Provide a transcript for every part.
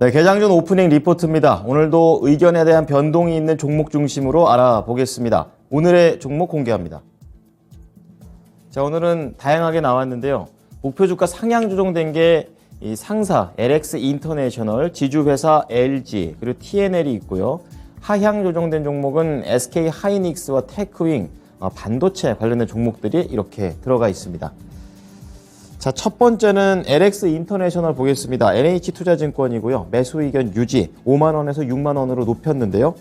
네, 개장전 오프닝 리포트입니다. 오늘도 의견에 대한 변동이 있는 종목 중심으로 알아보겠습니다. 오늘의 종목 공개합니다. 자, 오늘은 다양하게 나왔는데요. 목표 주가 상향 조정된 게 이 상사 LX 인터내셔널, 지주회사 LG, 그리고 TNL이 있고요. 하향 조정된 종목은 SK 하이닉스와 테크윙, 반도체 관련된 종목들이 이렇게 들어가 있습니다. 자, 첫 번째는 LX 인터내셔널 보겠습니다. NH투자증권이고요. 매수 의견 유지, 5만 원에서 6만 원으로 높였는데요.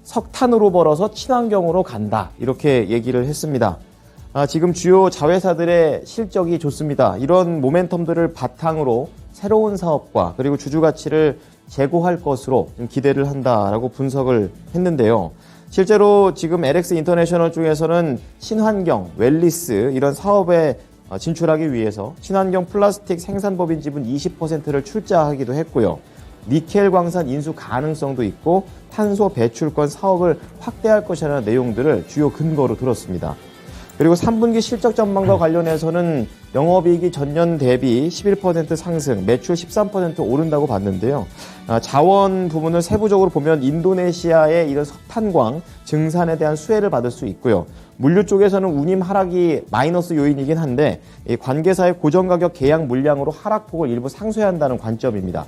석탄으로 벌어서 친환경으로 간다, 이렇게 얘기를 했습니다. 지금 주요 자회사들의 실적이 좋습니다. 이런 모멘텀들을 바탕으로 새로운 사업과 그리고 주주 가치를 제고할 것으로 좀 기대를 한다라고 분석을 했는데요. 실제로 지금 LX 인터내셔널 쪽에서는 친환경, 웰리스 이런 사업에 진출하기 위해서 친환경 플라스틱 생산법인 지분 20%를 출자하기도 했고요. 니켈 광산 인수 가능성도 있고 탄소 배출권 사업을 확대할 것이라는 내용들을 주요 근거로 들었습니다. 그리고 3분기 실적 전망과 관련해서는 영업이익이 전년 대비 11% 상승, 매출 13% 오른다고 봤는데요. 자원 부분을 세부적으로 보면 인도네시아의 이런 석탄광 증산에 대한 수혜를 받을 수 있고요. 물류 쪽에서는 운임 하락이 마이너스 요인이긴 한데 관계사의 고정가격 계약 물량으로 하락폭을 일부 상쇄한다는 관점입니다.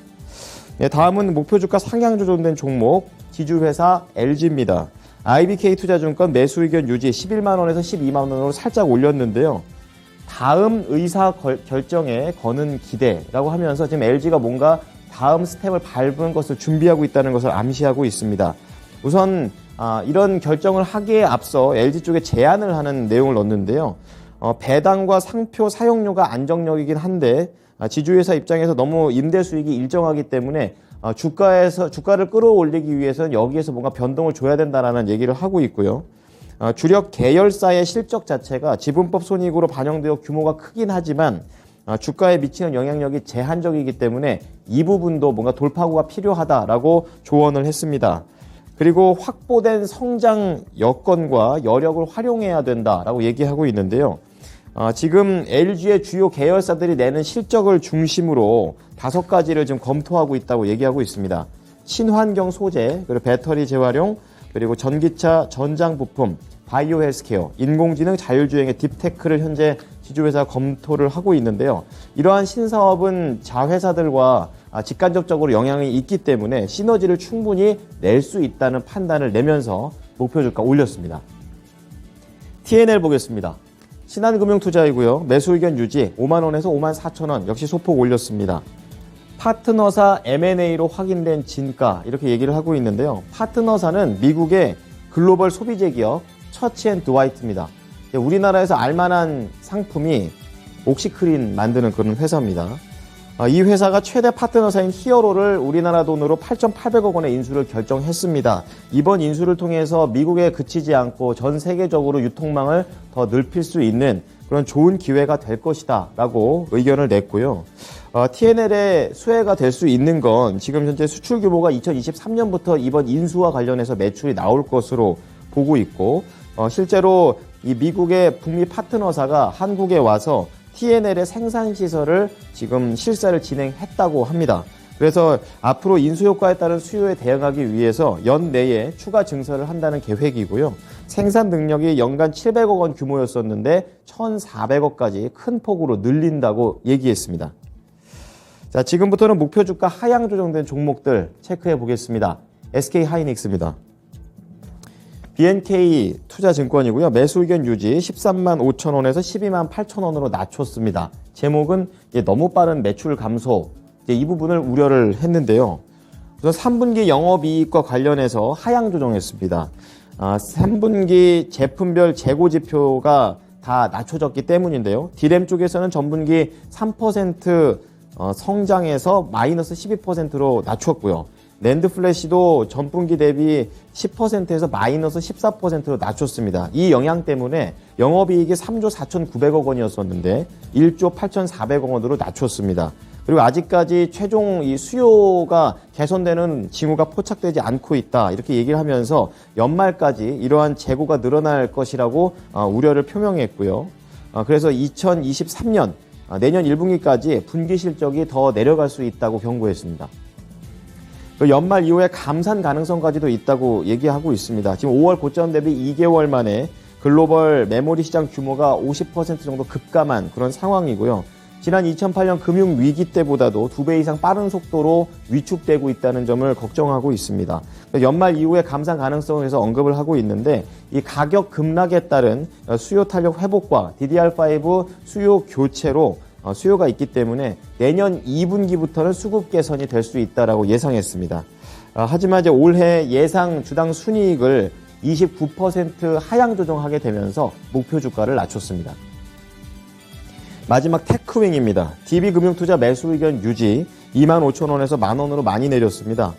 다음은 목표 주가 상향 조정된 종목 지주회사 LG입니다. IBK 투자증권 매수 의견 유지 11만 원에서 12만 원으로 살짝 올렸는데요. 다음 의사 결정에 거는 기대라고 하면서 지금 LG가 뭔가 다음 스텝을 밟은 것을 준비하고 있다는 것을 암시하고 있습니다. 우선 이런 결정을 하기에 앞서 LG 쪽에 제안을 하는 내용을 넣었는데요. 배당과 상표 사용료가 안정적이긴 한데 지주회사 입장에서 너무 임대 수익이 일정하기 때문에 주가를 끌어올리기 위해서는 여기에서 뭔가 변동을 줘야 된다라는 얘기를 하고 있고요. 주력 계열사의 실적 자체가 지분법 손익으로 반영되어 규모가 크긴 하지만 주가에 미치는 영향력이 제한적이기 때문에 이 부분도 뭔가 돌파구가 필요하다라고 조언을 했습니다. 그리고 확보된 성장 여건과 여력을 활용해야 된다라고 얘기하고 있는데요. 지금 LG의 주요 계열사들이 내는 실적을 중심으로 5가지를 지금 검토하고 있다고 얘기하고 있습니다. 친환경 소재, 그리고 배터리 재활용, 그리고 전기차 전장 부품, 바이오 헬스케어, 인공지능 자율주행의 딥테크를 현재 지주회사 검토를 하고 있는데요. 이러한 신사업은 자회사들과 직간접적으로 영향이 있기 때문에 시너지를 충분히 낼 수 있다는 판단을 내면서 목표 주가 올렸습니다. TNL 보겠습니다. 신한금융투자이고요. 매수 의견 유지 5만 원에서 5만 4천 원 역시 소폭 올렸습니다. 파트너사 M&A로 확인된 진가 이렇게 얘기를 하고 있는데요. 파트너사는 미국의 글로벌 소비재 기업 처치앤드와이트입니다. 우리나라에서 알만한 상품이 옥시크린 만드는 그런 회사입니다. 이 회사가 최대 파트너사인 히어로를 우리나라 돈으로 8,800억 원의 인수를 결정했습니다. 이번 인수를 통해서 미국에 그치지 않고 전 세계적으로 유통망을 더 넓힐 수 있는 그런 좋은 기회가 될 것이다 라고 의견을 냈고요. TNL의 수혜가 될 수 있는 건 지금 현재 수출 규모가 2023년부터 이번 인수와 관련해서 매출이 나올 것으로 보고 있고 실제로 이 미국의 북미 파트너사가 한국에 와서 TNL의 생산시설을 지금 실사를 진행했다고 합니다. 그래서 앞으로 인수효과에 따른 수요에 대응하기 위해서 연내에 추가 증설을 한다는 계획이고요. 생산 능력이 연간 700억 원 규모였었는데 1,400억까지 큰 폭으로 늘린다고 얘기했습니다. 자, 지금부터는 목표 주가 하향 조정된 종목들 체크해 보겠습니다. SK 하이닉스입니다. BNK 투자증권이고요. 매수 의견 유지 13만 5천 원에서 12만 8천 원으로 낮췄습니다. 제목은 너무 빠른 매출 감소, 이 부분을 우려를 했는데요. 우선 3분기 영업이익과 관련해서 하향 조정했습니다. 3분기 제품별 재고 지표가 다 낮춰졌기 때문인데요. D램 쪽에서는 전분기 3% 성장해서 마이너스 12%로 낮췄고요. 낸드 플래시도 전분기 대비 10%에서 마이너스 14%로 낮췄습니다. 이 영향 때문에 영업이익이 3조 4,900억 원이었었는데 1조 8,400억 원으로 낮췄습니다. 그리고 아직까지 최종 이 수요가 개선되는 징후가 포착되지 않고 있다, 이렇게 얘기를 하면서 연말까지 이러한 재고가 늘어날 것이라고 우려를 표명했고요. 그래서 2023년 내년 1분기까지 분기 실적이 더 내려갈 수 있다고 경고했습니다. 그 연말 이후에 감산 가능성까지도 있다고 얘기하고 있습니다. 지금 5월 고점 대비 2개월 만에 글로벌 메모리 시장 규모가 50% 정도 급감한 그런 상황이고요. 지난 2008년 금융위기 때보다도 2배 이상 빠른 속도로 위축되고 있다는 점을 걱정하고 있습니다. 연말 이후에 감산 가능성에서 언급을 하고 있는데 이 가격 급락에 따른 수요 탄력 회복과 DDR5 수요 교체로 수요가 있기 때문에 내년 2분기부터는 수급 개선이 될 수 있다라고 예상했습니다. 하지만 이제 올해 예상 주당 순이익을 29% 하향 조정하게 되면서 목표 주가를 낮췄습니다. 마지막 테크윙입니다. DB금융투자 매수 의견 유지 25,000원에서 만원으로 많이 내렸습니다.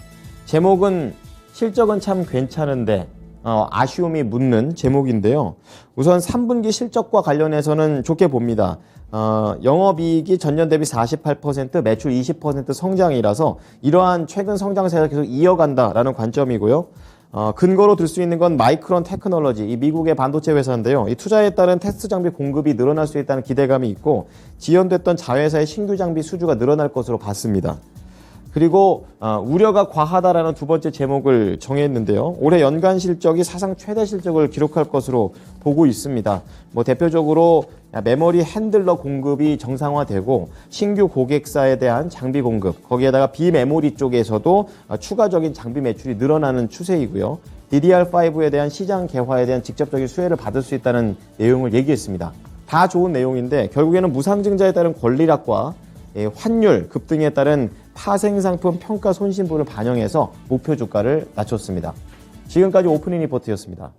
제목은 실적은 참 괜찮은데 아쉬움이 묻는 제목인데요. 우선 3분기 실적과 관련해서는 좋게 봅니다. 영업이익이 전년 대비 48%, 매출 20% 성장이라서 이러한 최근 성장세가 계속 이어간다라는 관점이고요. 근거로 들 수 있는 건 마이크론 테크놀로지, 이 미국의 반도체 회사인데요. 이 투자에 따른 테스트 장비 공급이 늘어날 수 있다는 기대감이 있고 지연됐던 자회사의 신규 장비 수주가 늘어날 것으로 봤습니다. 그리고 우려가 과하다라는 두 번째 제목을 정했는데요. 올해 연간 실적이 사상 최대 실적을 기록할 것으로 보고 있습니다. 대표적으로 메모리 핸들러 공급이 정상화되고 신규 고객사에 대한 장비 공급, 거기에다가 비메모리 쪽에서도 추가적인 장비 매출이 늘어나는 추세이고요. DDR5에 대한 시장 개화에 대한 직접적인 수혜를 받을 수 있다는 내용을 얘기했습니다. 다 좋은 내용인데 결국에는 무상증자에 따른 권리락과 환율 급등에 따른 파생상품 평가 손실분을 반영해서 목표 주가를 낮췄습니다. 지금까지 오프닝 리포트였습니다.